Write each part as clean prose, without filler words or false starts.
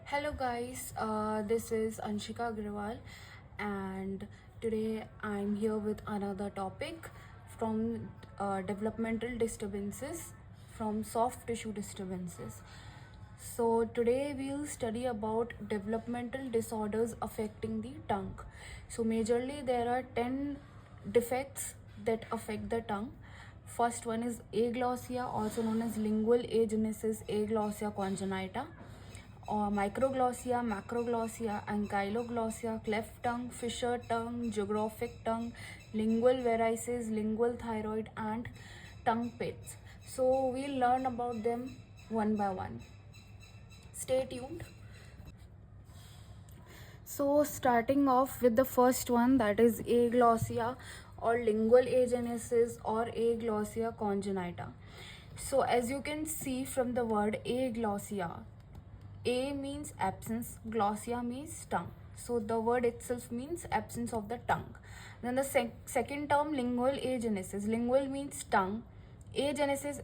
Hello guys, this is Anshika Agrawal and today I'm here with another topic from developmental disturbances, from soft tissue disturbances. So today we'll study about developmental disorders affecting the tongue. So majorly there are 10 defects that affect the tongue. First one is aglossia, also known as lingual agenesis aglossia congenita, or microglossia, macroglossia, ankyloglossia, cleft tongue, fissure tongue, geographic tongue, lingual varices, lingual thyroid, and tongue pits. So we'll learn about them one by one. Stay tuned. So starting off with the first one, that is aglossia or lingual agenesis or aglossia congenita. So as you can see from the word aglossia, a means absence, glossia means tongue. So the word itself means absence of the tongue. Then the second term, lingual agenesis. Lingual means tongue. Agenesis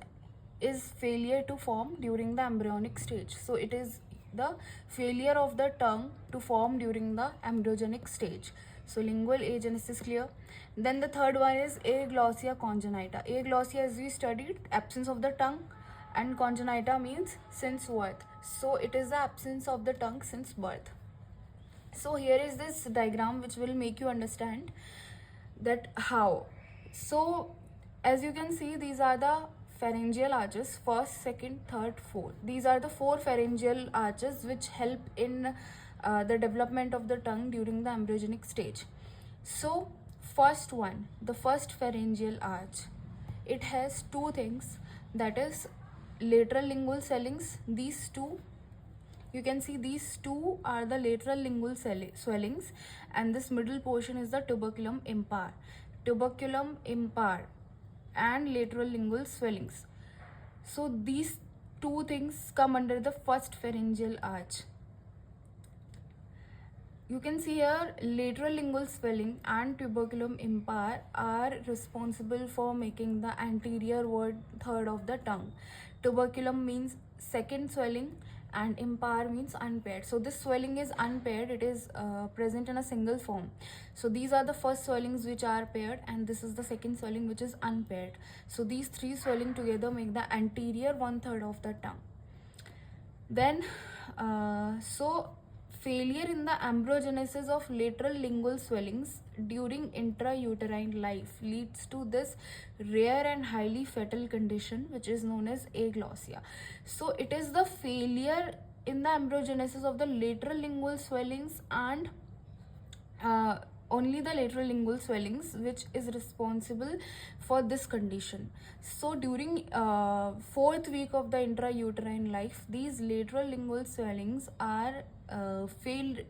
is failure to form during the embryonic stage. So it is the failure of the tongue to form during the embryonic stage. So lingual agenesis, clear. Then the third one is aglossia congenita. Aglossia, as we studied, absence of the tongue, and congenita means since birth. So it is the absence of the tongue since birth. So here is this diagram which will make you understand that how. So as you can see, these are the pharyngeal arches, first, second, third, fourth. These are the four pharyngeal arches which help in the development of the tongue during the embryonic stage. So first one, the first pharyngeal arch, it has two things, that is lateral lingual swellings. These two, you can see, these two are the lateral lingual swellings, and this middle portion is the tuberculum impar. Tuberculum impar and lateral lingual swellings. So these two things come under the first pharyngeal arch. You can see here lateral lingual swelling and tuberculum impar are responsible for making the anterior third of the tongue. Tuberculum means second swelling and impar means unpaired. So this swelling is unpaired, it is present in a single form. So these are the first swellings which are paired, and this is the second swelling which is unpaired. So these three swelling together make the anterior 1/3 of the tongue. Then failure in the embryogenesis of lateral lingual swellings during intrauterine life leads to this rare and highly fatal condition which is known as aglossia. So it is the failure in the embryogenesis of the lateral lingual swellings and only the lateral lingual swellings which is responsible for this condition. So during fourth week of the intrauterine life, these lateral lingual swellings are failed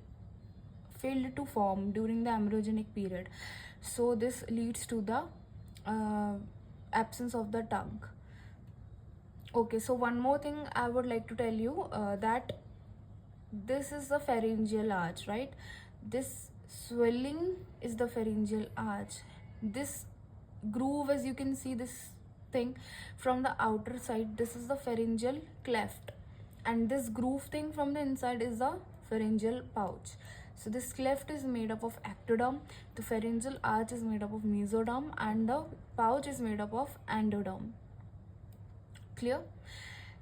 to form during the embryogenic period. So this leads to the absence of the tongue. Okay, so one more thing I would like to tell you, that this is the pharyngeal arch, right? This swelling is the pharyngeal arch. This groove, as you can see, this thing from the outer side, this is the pharyngeal cleft, and this groove thing from the inside is the pharyngeal pouch. So this cleft is made up of ectoderm, the pharyngeal arch is made up of mesoderm, and the pouch is made up of endoderm. Clear?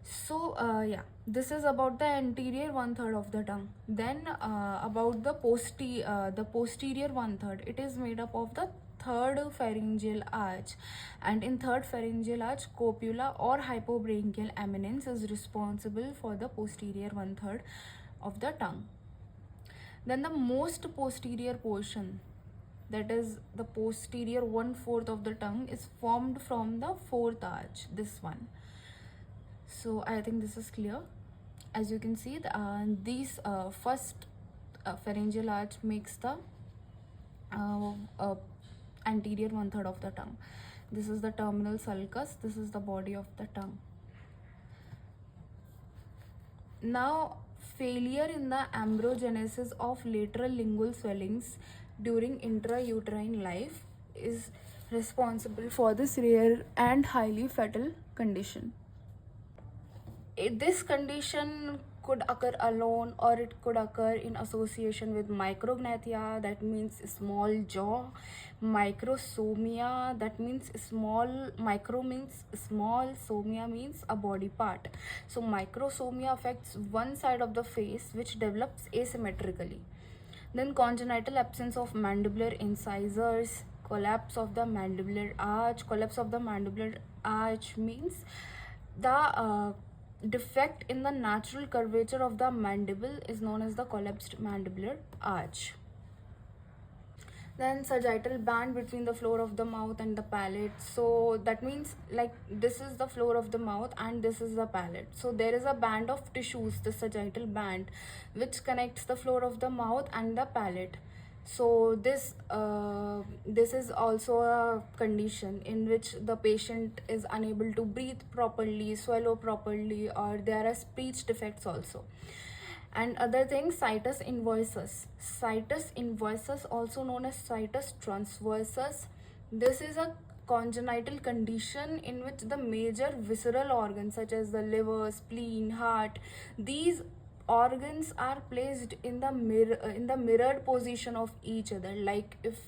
So yeah, this is about the anterior 1/3 of the tongue. Then about the posterior 1/3, it is made up of the third pharyngeal arch, and in third pharyngeal arch, copula or hypobranchial eminence is responsible for the posterior 1/3 of the tongue. Then the most posterior portion, that is the posterior 1/4 of the tongue, is formed from the fourth arch, this one. So I think this is clear. As you can see, these first pharyngeal arch makes the anterior 1/3 of the tongue. This is the terminal sulcus, this is the body of the tongue. Now, failure in the embryogenesis of lateral lingual swellings during intrauterine life is responsible for this rare and highly fatal condition. This condition could occur alone or it could occur in association with micrognathia, that means small jaw. Microsomia, that means small. Micro means small, somia means a body part. So microsomia affects one side of the face which develops asymmetrically. Then congenital absence of mandibular incisors, collapse of the mandibular arch. Collapse of the mandibular arch means the defect in the natural curvature of the mandible is known as the collapsed mandibular arch. Then sagittal band between the floor of the mouth and the palate. So that means like this is the floor of the mouth and this is the palate. So there is a band of tissues, the sagittal band, which connects the floor of the mouth and the palate. So this is also a condition in which the patient is unable to breathe properly, swallow properly, or there are speech defects also. And other thing, situs inversus. Situs inversus, also known as situs transversus. This is a congenital condition in which the major visceral organs such as the liver, spleen, heart, these organs are placed in the mirrored position of each other. Like if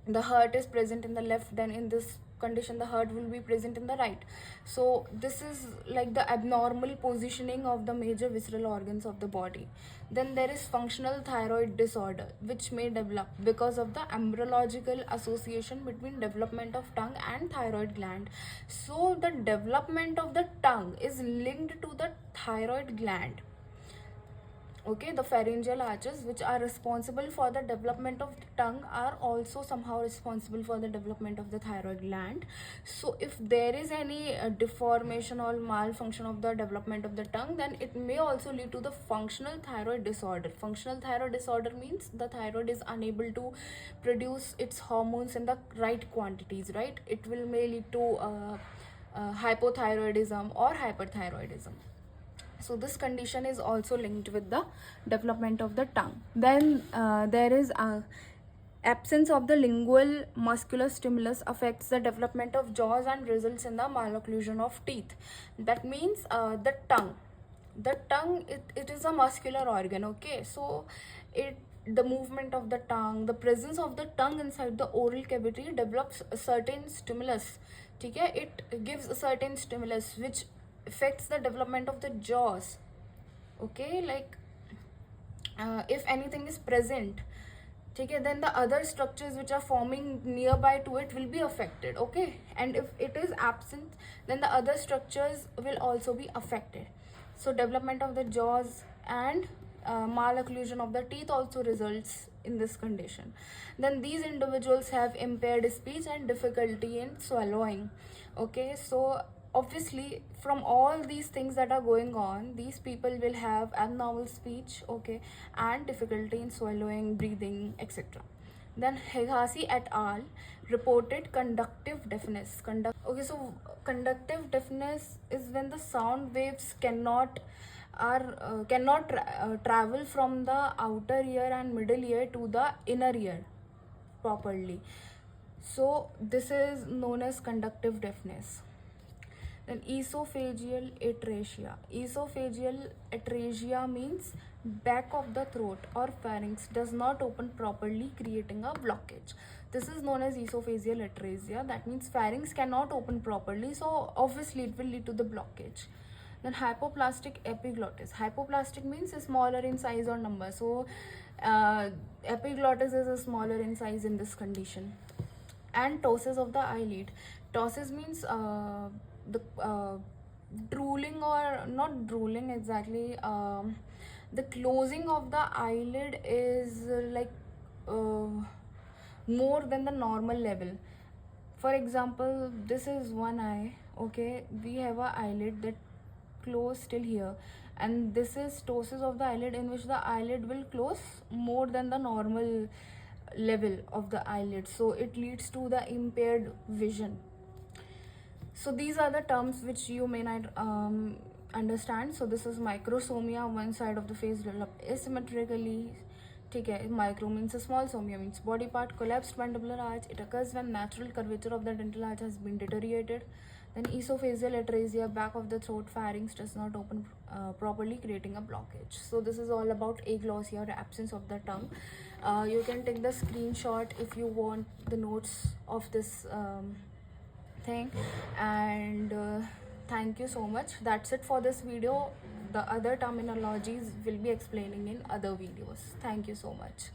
the heart is present in the left, then in this condition the heart will be present in the right. So this is like the abnormal positioning of the major visceral organs of the body. Then there is functional thyroid disorder, which may develop because of the embryological association between development of tongue and thyroid gland. So the development of the tongue is linked to the thyroid gland. Okay, the pharyngeal arches which are responsible for the development of the tongue are also somehow responsible for the development of the thyroid gland. So if there is any deformation or malfunction of the development of the tongue, then it may also lead to the functional thyroid disorder. Functional thyroid disorder means the thyroid is unable to produce its hormones in the right quantities, right? It will may lead to hypothyroidism or hyperthyroidism. So this condition is also linked with the development of the tongue. Then there is absence of the lingual muscular stimulus affects the development of jaws and results in the malocclusion of teeth. That means the tongue, it is a muscular organ. Okay, so the movement of the tongue, the presence of the tongue inside the oral cavity develops a certain stimulus. Okay, it gives a certain stimulus which affects the development of the jaws. Okay, like if anything is present, okay, then the other structures which are forming nearby to it will be affected. Okay, and if it is absent, then the other structures will also be affected. So development of the jaws and malocclusion of the teeth also results in this condition. Then these individuals have impaired speech and difficulty in swallowing. Okay, so obviously from all these things that are going on, these people will have abnormal speech, okay, and difficulty in swallowing, breathing, etc. Then Heghasi et al. Reported conductive deafness. Okay, so conductive deafness is when the sound waves cannot travel from the outer ear and middle ear to the inner ear properly. So this is known as conductive deafness. Then esophageal atresia. Esophageal atresia means back of the throat or pharynx does not open properly, creating a blockage. This is known as esophageal atresia. That means pharynx cannot open properly, so obviously it will lead to the blockage. Then hypoplastic epiglottis. Hypoplastic means smaller in size or number. So epiglottis is a smaller in size in this condition. And ptosis of the eyelid. Ptosis means the drooling, or not drooling exactly, the closing of the eyelid is like more than the normal level. For example, this is one eye. Okay, we have a eyelid that close till here, and this is ptosis of the eyelid in which the eyelid will close more than the normal level of the eyelid, so it leads to the impaired vision. So these are the terms which you may not understand. So this is microsomia, one side of the face developed asymmetrically. Okay, micro means small, somia means body part. Collapsed mandibular arch, it occurs when natural curvature of the dental arch has been deteriorated. Then esophageal atresia, back of the throat, pharynx does not open properly, creating a blockage. So this is all about aglossia, or absence of the tongue. You can take the screenshot if you want the notes of this thing. And thank you so much. That's it for this video. The other terminologies will be explaining in other videos. Thank you so much.